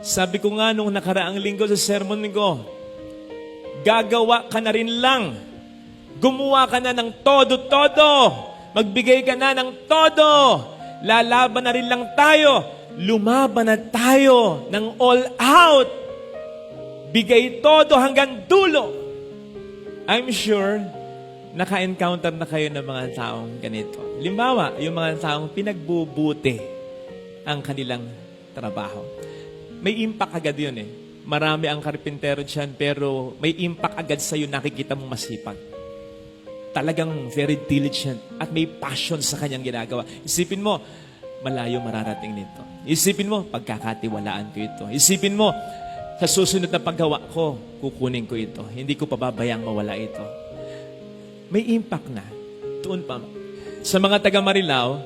Sabi ko nga nung nakaraang linggo sa sermon ko, gagawa ka na rin lang. Gumawa ka na ng todo-todo. Magbigay ka na ng todo. Lalaban na rin lang tayo. Lumaban na tayo ng all out. Bigay todo hanggang dulo. I'm sure, naka-encounter na kayo ng mga taong ganito. Limbawa, yung mga taong pinagbubuti ang kanilang trabaho. May impact agad yun eh. Marami ang karpintero dyan, pero may impact agad sa'yo, nakikita mong masipag. Talagang very diligent at may passion sa kanyang ginagawa. Isipin mo, malayo mararating nito. Isipin mo, pagkakatiwalaan ko ito. Isipin mo, sa susunod na paggawa ko, kukunin ko ito. Hindi ko pababayang mawala ito. May impact na. Doon pa. Sa mga taga Marilao,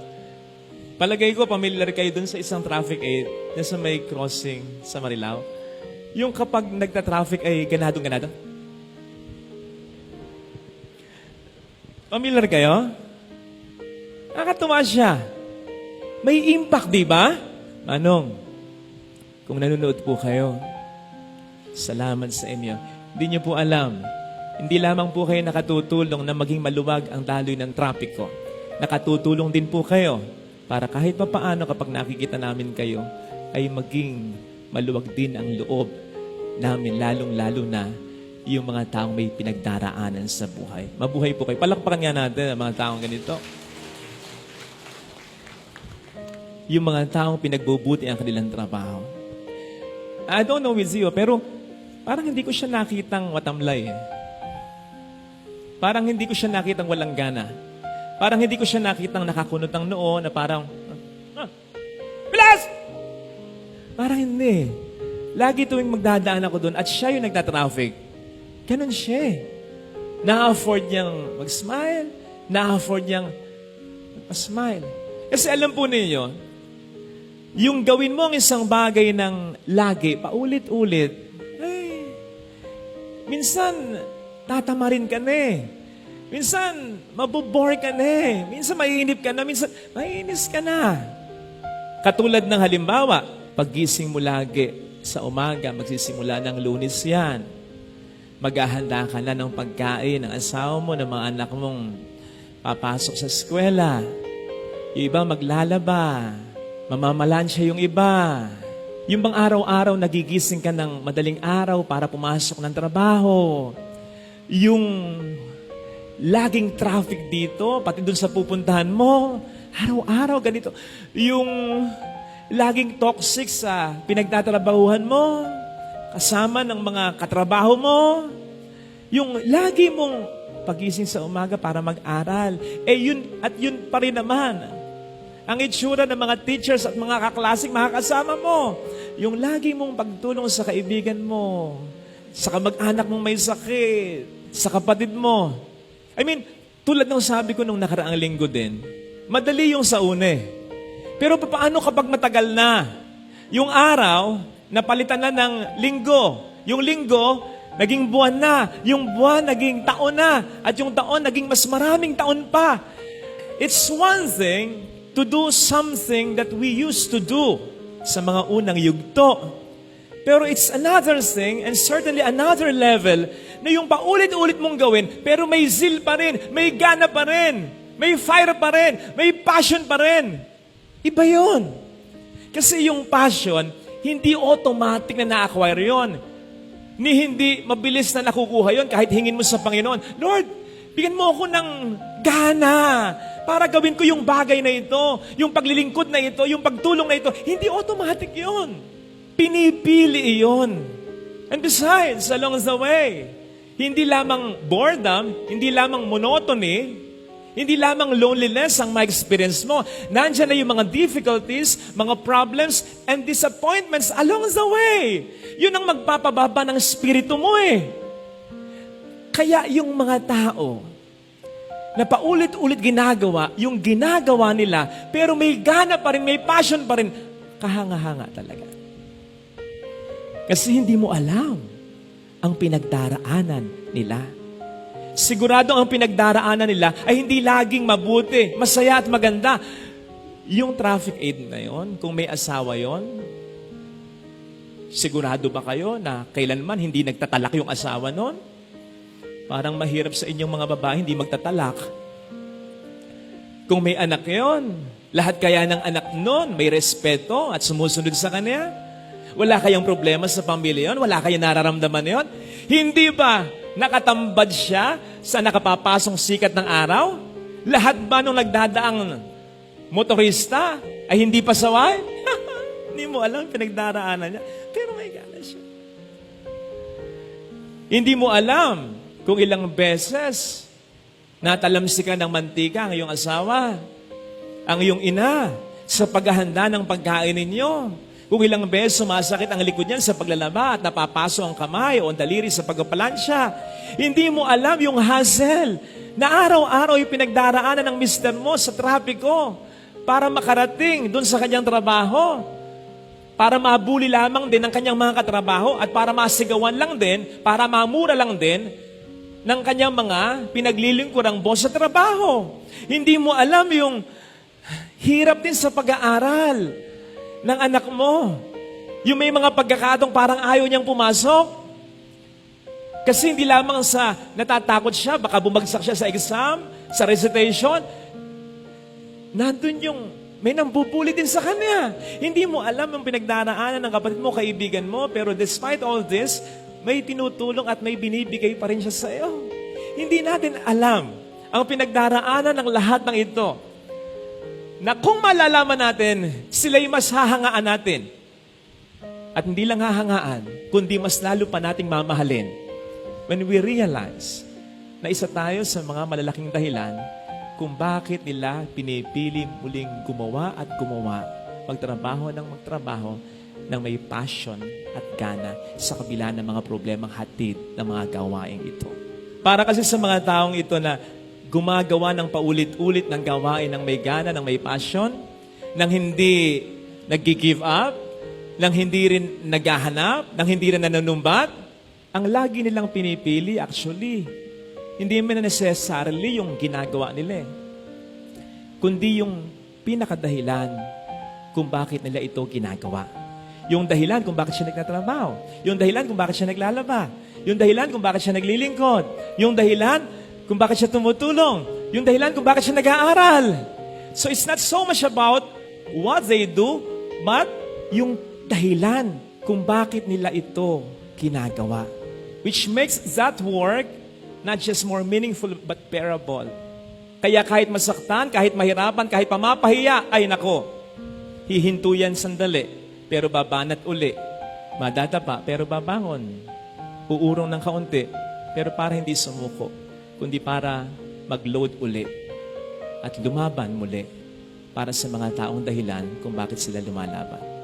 palagay ko, familiar kayo dun sa isang traffic aid na sa may crossing sa Marilao. Yung kapag nagta-traffic ay ganadong-ganado. Familiar kayo? Nakakatuwa siya. May impact, di ba? Manong, kung nanonood po kayo, salamat sa inyo. Hindi niyo po alam, hindi lamang po kayo nakatutulong na maging maluwag ang daloy ng trapiko. Nakatutulong din po kayo para kahit pa paano kapag nakikita namin kayo, ay maging maluwag din ang loob namin, lalong-lalo na yung mga taong may pinagdaraanan sa buhay. Mabuhay po kayo. Palakpakan nga natin ang mga taong ganito. Yung mga taong pinagbubuti ang kanilang trabaho. I don't know with you, pero parang hindi ko siya nakitang matamlay. Parang hindi ko siya nakitang walang gana. Parang hindi ko siya nakitang nakakunot ang noo na parang, bilas! Parang hindi. Lagi tuwing magdadaan ako doon at siya yung nagtatraffic. Ganun siya. Na-afford niyang mag-smile. Na-afford niyang mag-smile. Kasi alam po ninyo, yung gawin mo ang isang bagay ng lagi, paulit-ulit, ay, minsan, tatamarin ka na eh. Minsan, mabubore ka na eh. Minsan, maiinip ka na. Minsan, maiinis ka na. Katulad ng halimbawa, paggising mo lagi sa umaga, magsisimula ng Lunes yan. Maghahanda ka na ng pagkain ng asawa mo, ng mga anak mong papasok sa eskwela. Yung iba maglalaba. Mamamalansya yung iba. Yung bang araw-araw nagigising ka ng madaling araw para pumasok ng trabaho. Yung laging traffic dito, pati dun sa pupuntahan mo, araw-araw ganito. Yung laging toxic sa pinagtatrabahuhan mo, kasama ng mga katrabaho mo, yung lagi mong pagising sa umaga para mag-aral, yun pa rin naman. Ang itsura ng mga teachers at mga kaklaseng makakasama mo, yung lagi mong pagtulong sa kaibigan mo, sa kamag-anak mong may sakit, sa kapatid mo. I mean, tulad ng sabi ko nung nakaraang linggo din, madali yung sa une. Pero paano kapag matagal na? Yung araw, napalitan na ng linggo. Yung linggo, naging buwan na. Yung buwan, naging taon na. At yung taon, naging mas maraming taon pa. It's one thing to do something that we used to do sa mga unang yugto. Pero it's another thing and certainly another level na yung paulit-ulit mong gawin, pero may zeal pa rin, may gana pa rin, may fire pa rin, may passion pa rin. Iba yun. Kasi yung passion, hindi automatic na na-acquire yun. Hindi mabilis na nakukuha yun kahit hingin mo sa Panginoon. Lord, bigyan mo ako ng gana para gawin ko yung bagay na ito, yung paglilingkod na ito, yung pagtulong na ito. Hindi automatic yun. Pinipili yun. And besides, along the way, hindi lamang boredom, hindi lamang monotony, hindi lamang loneliness ang ma-experience mo. Nandiyan na yung mga difficulties, mga problems, and disappointments along the way. Yun ang magpapababa ng spirito mo eh. Kaya yung mga tao na paulit-ulit ginagawa, yung ginagawa nila, pero may gana pa rin, may passion pa rin, kahanga-hanga talaga. Kasi hindi mo alam ang pinagdaraanan nila. Sigurado ang pinagdaraanan nila ay hindi laging mabuti, masaya at maganda. Yung traffic aid na yon, kung may asawa yon, Sigurado ba kayo na kailanman hindi nagtatalak yung asawa nun? Parang mahirap sa inyong mga babae hindi magtatalak. Kung may anak yon, lahat kaya ng anak nun may respeto at sumusunod sa kanya? Wala kayang problema sa pamilya yon? Wala kayang nararamdaman yon? Hindi ba nakatambad siya sa nakapapasong sikat ng araw? Lahat ba nung nagdadaang motorista ay hindi pasaway? Hindi mo alam pinagdaraanan niya. Pero may gana siya. Hindi mo alam kung ilang beses natalamsikan ng mantika ang iyong asawa, ang iyong ina, sa paghahanda ng pagkain ninyo. Kung ilang beses sumasakit ang likod niyan sa paglalaba at napapaso ang kamay o ang daliri sa pagpapalansya. Hindi mo alam yung hassle na araw-araw yung pinagdaraanan ng mister mo sa trapiko para makarating dun sa kanyang trabaho, para mabuli lamang din ang kanyang mga katrabaho at para masigawan lang din, para mamura lang din ng kanyang mga pinaglilingkurang boss sa trabaho. Hindi mo alam yung hirap din sa pag-aaral ng anak mo. Yung may mga pagkakataong parang ayaw niyang pumasok. Kasi hindi lamang sa natatakot siya, baka bumagsak siya sa exam, sa recitation. Nandun yung may nambubuli din sa kanya. Hindi mo alam ang pinagdaraanan ng kapatid mo, kaibigan mo, pero despite all this, may tinutulong at may binibigay pa rin siya sa iyo. Hindi natin alam ang pinagdaraanan ng lahat ng ito. Na kung malalaman natin, sila'y mas hahangaan natin. At hindi lang hahangaan, kundi mas lalo pa nating mamahalin. When we realize na isa tayo sa mga malalaking dahilan kung bakit nila pinipili muling gumawa at gumawa, magtrabaho ng magtrabaho, ng may passion at gana sa kabila ng mga problemang hatid ng mga gawain ito. Para kasi sa mga taong ito na gumagawa ng paulit-ulit ng gawain ng may gana, ng may passion, nang hindi nag-give up, nang hindi rin naghahanap, nang hindi rin nanunumbat, ang lagi nilang pinipili actually, hindi man necessarily yung ginagawa nila kundi yung pinakadahilan kung bakit nila ito ginagawa. Yung dahilan kung bakit siya nagtatrabaho. Yung dahilan kung bakit siya naglalaba. Yung dahilan kung bakit siya naglilingkod. Yung dahilan kung bakit siya tumutulong. Yung dahilan kung bakit siya nag-aaral. So it's not so much about what they do, but yung dahilan kung bakit nila ito ginagawa. Which makes that work not just more meaningful but bearable. Kaya kahit masaktan, kahit mahirapan, kahit pamapahiya, ay nako, hihinto yan sandali. Pero babanat uli. Madadapa, pero babangon. Uurong ng kaunti, pero para hindi sumuko, kundi para mag-load uli at lumaban muli para sa mga taong dahilan kung bakit sila lumalaban.